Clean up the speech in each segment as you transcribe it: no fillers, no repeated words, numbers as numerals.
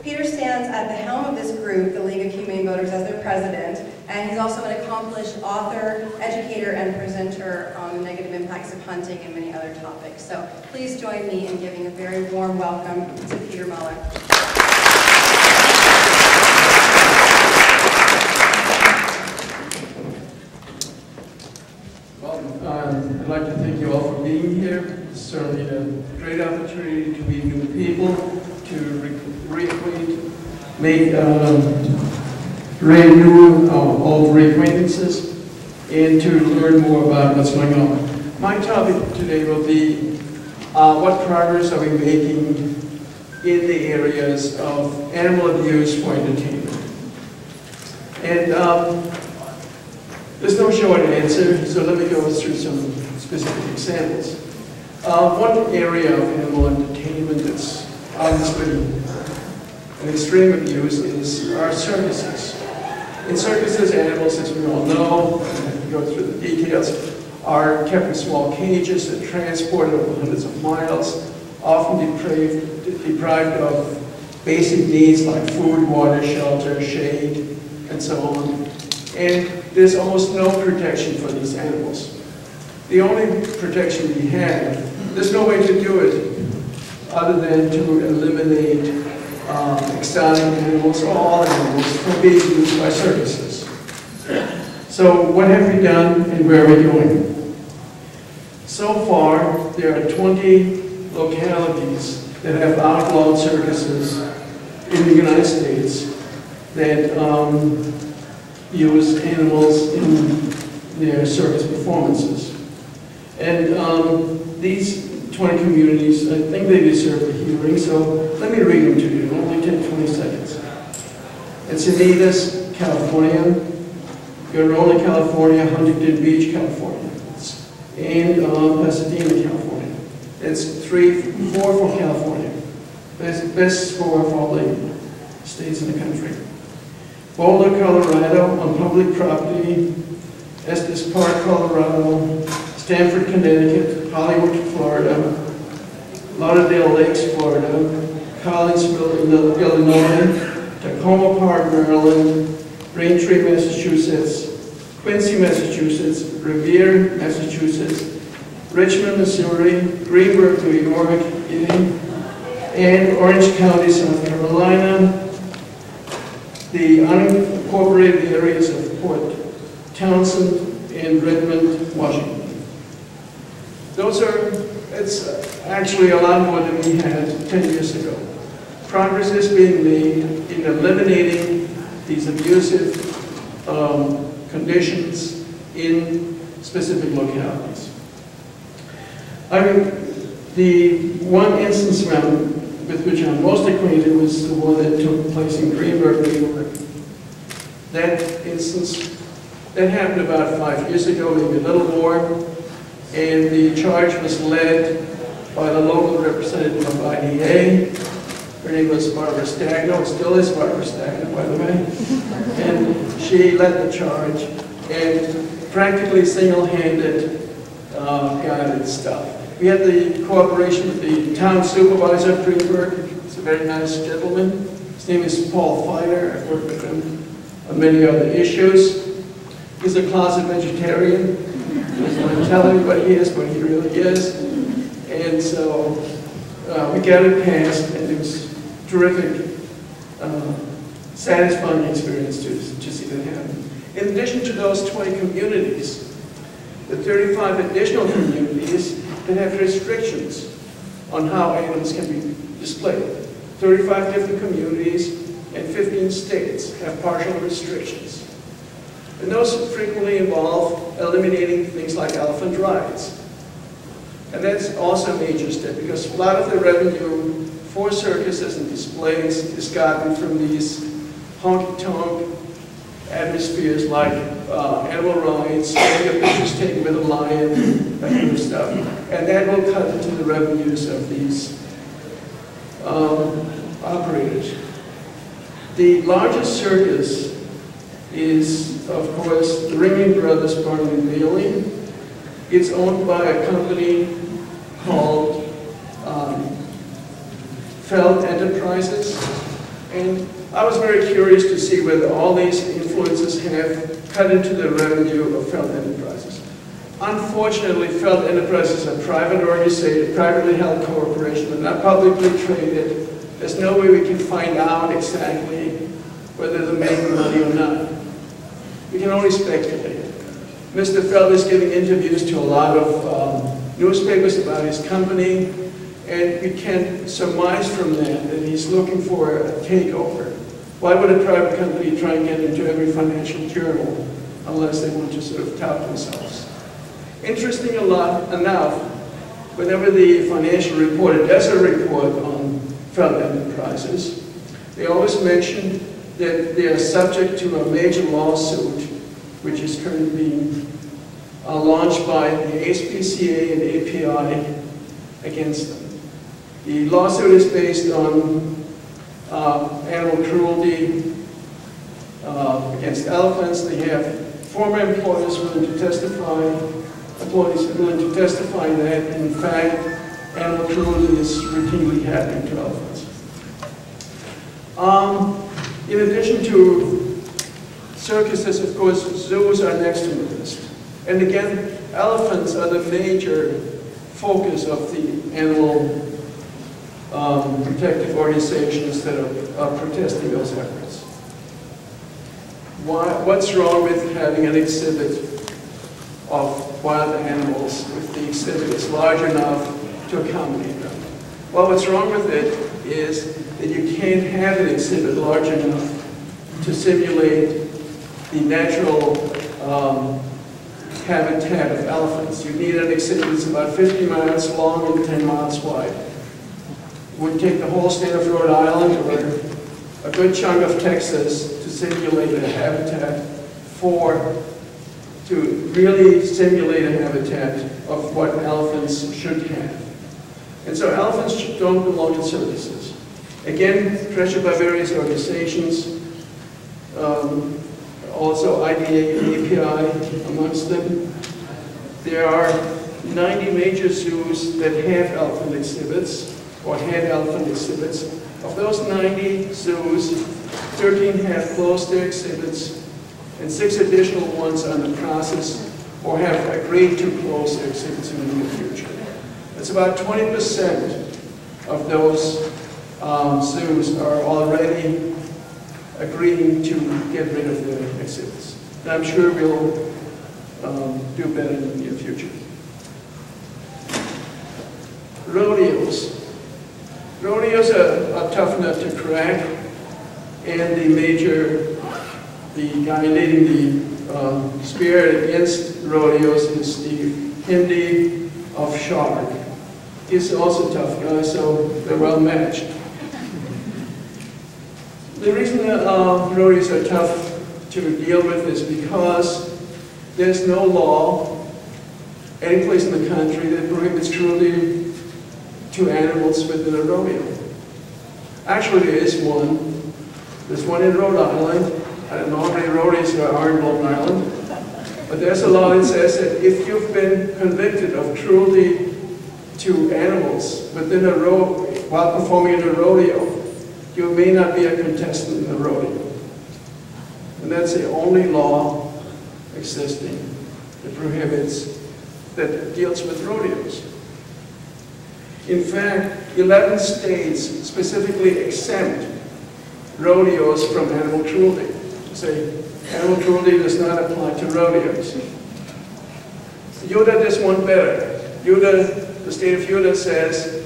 Peter stands at the helm of this group, the League of Humane Voters, as their president, and he's also an accomplished author, educator, and presenter on the negative impacts of hunting and many other topics. So please join me in giving a very warm welcome to Peter Muller. I'd like to thank you all for being here. It's certainly a great opportunity to meet new people, to make renew old reacquaintances, and to learn more about what's going on. My topic today will be what progress are we making in the areas of animal abuse for entertainment. And there's no short answer, so let me go through some specific examples. One area of animal entertainment that's obviously an extreme abuse is our circuses. In circuses, animals, as we all know, and go through the details, are kept in small cages and transported over hundreds of miles, often deprived of basic needs like food, water, shelter, shade, and so on. And there's almost no protection for these animals. The only protection we have, there's no way to do it other than to eliminate exotic animals or all animals from being used by circuses. So what have we done and where are we going? So far, there are 20 localities that have outlawed circuses in the United States that use animals in their circus performances. And these 20 communities, I think they deserve a hearing, so let me read them to you. It'll only take 20 seconds. Encinitas, California, Garona, California, Huntington Beach, California, and Pasadena, California. It's 4 for California. Best score for all the states in the country. Boulder, Colorado, on public property. Estes Park, Colorado. Stamford, Connecticut. Hollywood, Florida. Lauderdale Lakes, Florida. Collinsville, Illinois. Tacoma Park, Maryland. Braintree, Massachusetts. Quincy, Massachusetts. Revere, Massachusetts. Richmond, Missouri. Greenburgh, New York. And Orange County, South Carolina. The unincorporated areas of Port Townsend and Redmond, Washington. It's actually a lot more than we had 10 years ago. Progress is being made in eliminating these abusive conditions in specific localities. The one instance with which I'm most acquainted was the one that took place in Greenburgh, New York. That instance, that happened about 5 years ago, maybe a little more, and the charge was led by the local representative of IDA. Her name was Barbara Stagno, still is Barbara Stagno, by the way, and she led the charge and practically single-handed got stuff. We had the cooperation with the town supervisor of Greenburgh. He's a very nice gentleman. His name is Paul Feiner. I've worked with him on many other issues. He's a closet vegetarian. He doesn't want to tell everybody he is, but he really is. And so we got it passed, and it was terrific, satisfying experience to see that happen. In addition to those 20 communities, the 35 additional communities that have restrictions on how animals can be displayed. 35 different communities and 15 states have partial restrictions. And those frequently involve eliminating things like elephant rides. And that's also a major step because a lot of the revenue for circuses and displays is gotten from these honky-tonk atmospheres like animal rides, getting pictures taken with a lion, that kind of stuff. And that will cut into the revenues of these operators. The largest circus is, of course, the Ringling Brothers Barnum and Bailey. It's owned by a company called Feld Enterprises, And I was very curious to see whether all these influences have cut into the revenue of Felt Enterprises. Unfortunately, Felt Enterprises are a private organization, privately held corporation. They're not publicly traded. There's no way we can find out exactly whether they're making money or not. We can only speculate. Mr. Felt is giving interviews to a lot of newspapers about his company, and we can surmise from that he's looking for a takeover. Why would a private company try and get into every financial journal unless they want to sort of tout themselves? Interesting enough, whenever the financial reporter does a report on Felt Enterprises, they always mention that they are subject to a major lawsuit, which is currently being launched by the ASPCA and API against them. The lawsuit is based on animal cruelty against elephants. They have former employees willing to testify, that, in fact, animal cruelty is routinely happening to elephants. In addition to circuses, of course, zoos are next to the list. And again, elephants are the major focus of the animal protective organizations that are protesting those efforts. What's wrong with having an exhibit of wild animals if the exhibit is large enough to accommodate them? Well, what's wrong with it is that you can't have an exhibit large enough to simulate the natural habitat of elephants. You need an exhibit that's about 50 miles long and 10 miles wide. It would take the whole state of Rhode Island or a good chunk of Texas to simulate a habitat to really simulate a habitat of what elephants should have. And so elephants don't belong in circuses. Again, pressured by various organizations, also IDA and API amongst them. There are 90 major zoos that have elephant exhibits, or had elephant exhibits. Of those 90 zoos, 13 have closed their exhibits, and 6 additional ones are in the process or have agreed to close their exhibits in the near future. It's about 20% of those zoos are already agreeing to get rid of their exhibits. And I'm sure we'll do better in the near future. Rodeos. Rodeos are tough enough to crack, and the guy leading the spirit against rodeos is Steve Hindy of Shark. He's also a tough guy, so they're well matched. The reason that rodeos are tough to deal with is because there's no law any place in the country that prohibits cruelty to animals within a rodeo. Actually, there is one. There's one in Rhode Island. I don't know how many rodeos there are in Long Island, but there's a law that says that if you've been convicted of cruelty to animals within a rodeo, while performing in a rodeo, you may not be a contestant in the rodeo. And that's the only law existing that deals with rodeos. In fact, 11 states specifically exempt rodeos from animal cruelty. Say, animal cruelty does not apply to rodeos. Utah does one better. The state of Utah says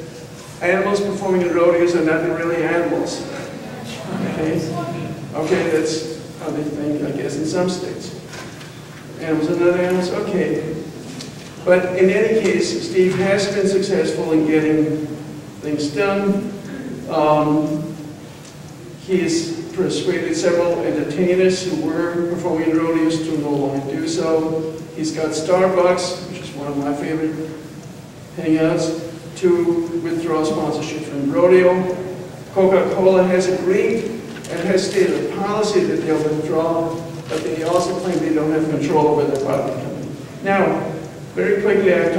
animals performing in rodeos are not really animals. Okay, that's how they think, I guess, in some states. Animals are not animals, okay. But in any case, Steve has been successful in getting things done. He's persuaded several entertainers who were performing in rodeos to no longer do so. He's got Starbucks, which is one of my favorite hangouts, to withdraw sponsorship from rodeo. Coca-Cola has agreed and has stated a policy that they'll withdraw, but they also claim they don't have control over their product company. Now, very quickly, I'd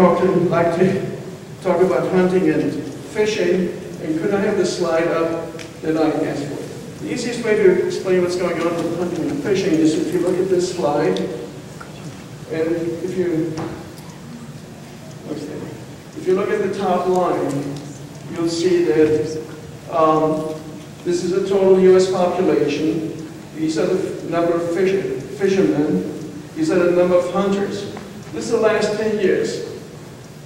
like to talk about hunting and fishing, and could I have the slide up that I asked for? The easiest way to explain what's going on with hunting and fishing is if you look at this slide, and if you look at the top line, you'll see that this is a total U.S. population. These are the number of fishermen. These are the number of hunters. This is the last 10 years,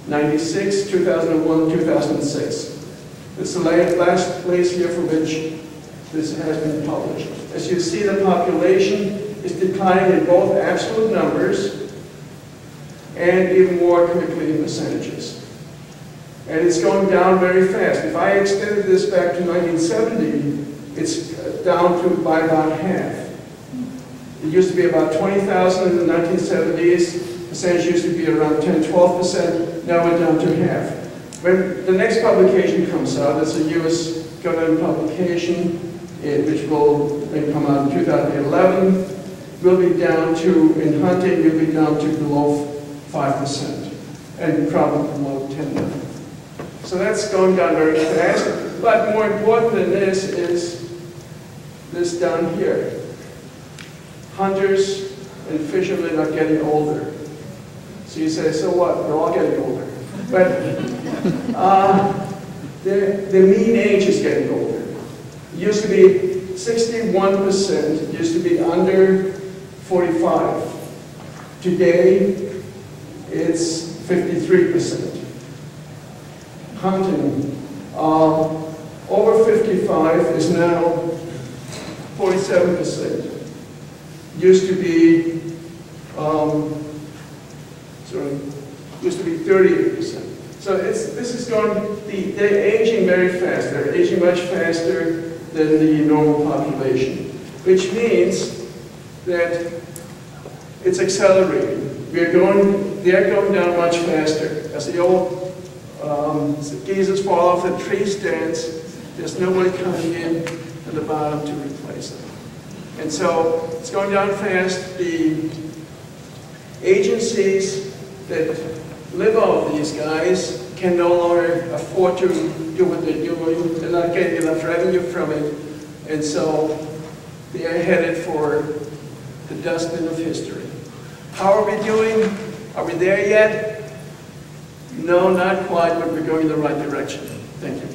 96, 2001, 2006. This is the last place year for which this has been published. As you see, the population is declining in both absolute numbers and even more quickly in percentages. And it's going down very fast. If I extended this back to 1970, it's down to by about half. It used to be about 20,000 in the 1970s. Percentage used to be around 10–12%. Now we're down to half. When the next publication comes out, it's a U.S. government publication, which will then come out in 2011. We'll be down to, in hunting, we'll be down to below 5%, and probably below 10%. So that's going down very fast. But more important than this is this down here. Hunters and fishermen are getting older. So you say, so what? They're all getting older. But the mean age is getting older. It used to be 61%, it used to be under 45. Today, it's 53%. Hunting, over 55 is now 47%. Used to be, used to be 38%. So this is going, they're aging very fast. They're aging much faster than the normal population, which means that it's accelerating. They're going down much faster. As the old geezers fall off the tree stands, there's nobody coming in at the bottom to replace them. And so it's going down fast. The agencies that live off these guys can no longer afford to do what they're doing. They're not getting enough revenue from it. And so they are headed for the dustbin of history. How are we doing? Are we there yet? No, not quite, but we're going in the right direction. Thank you.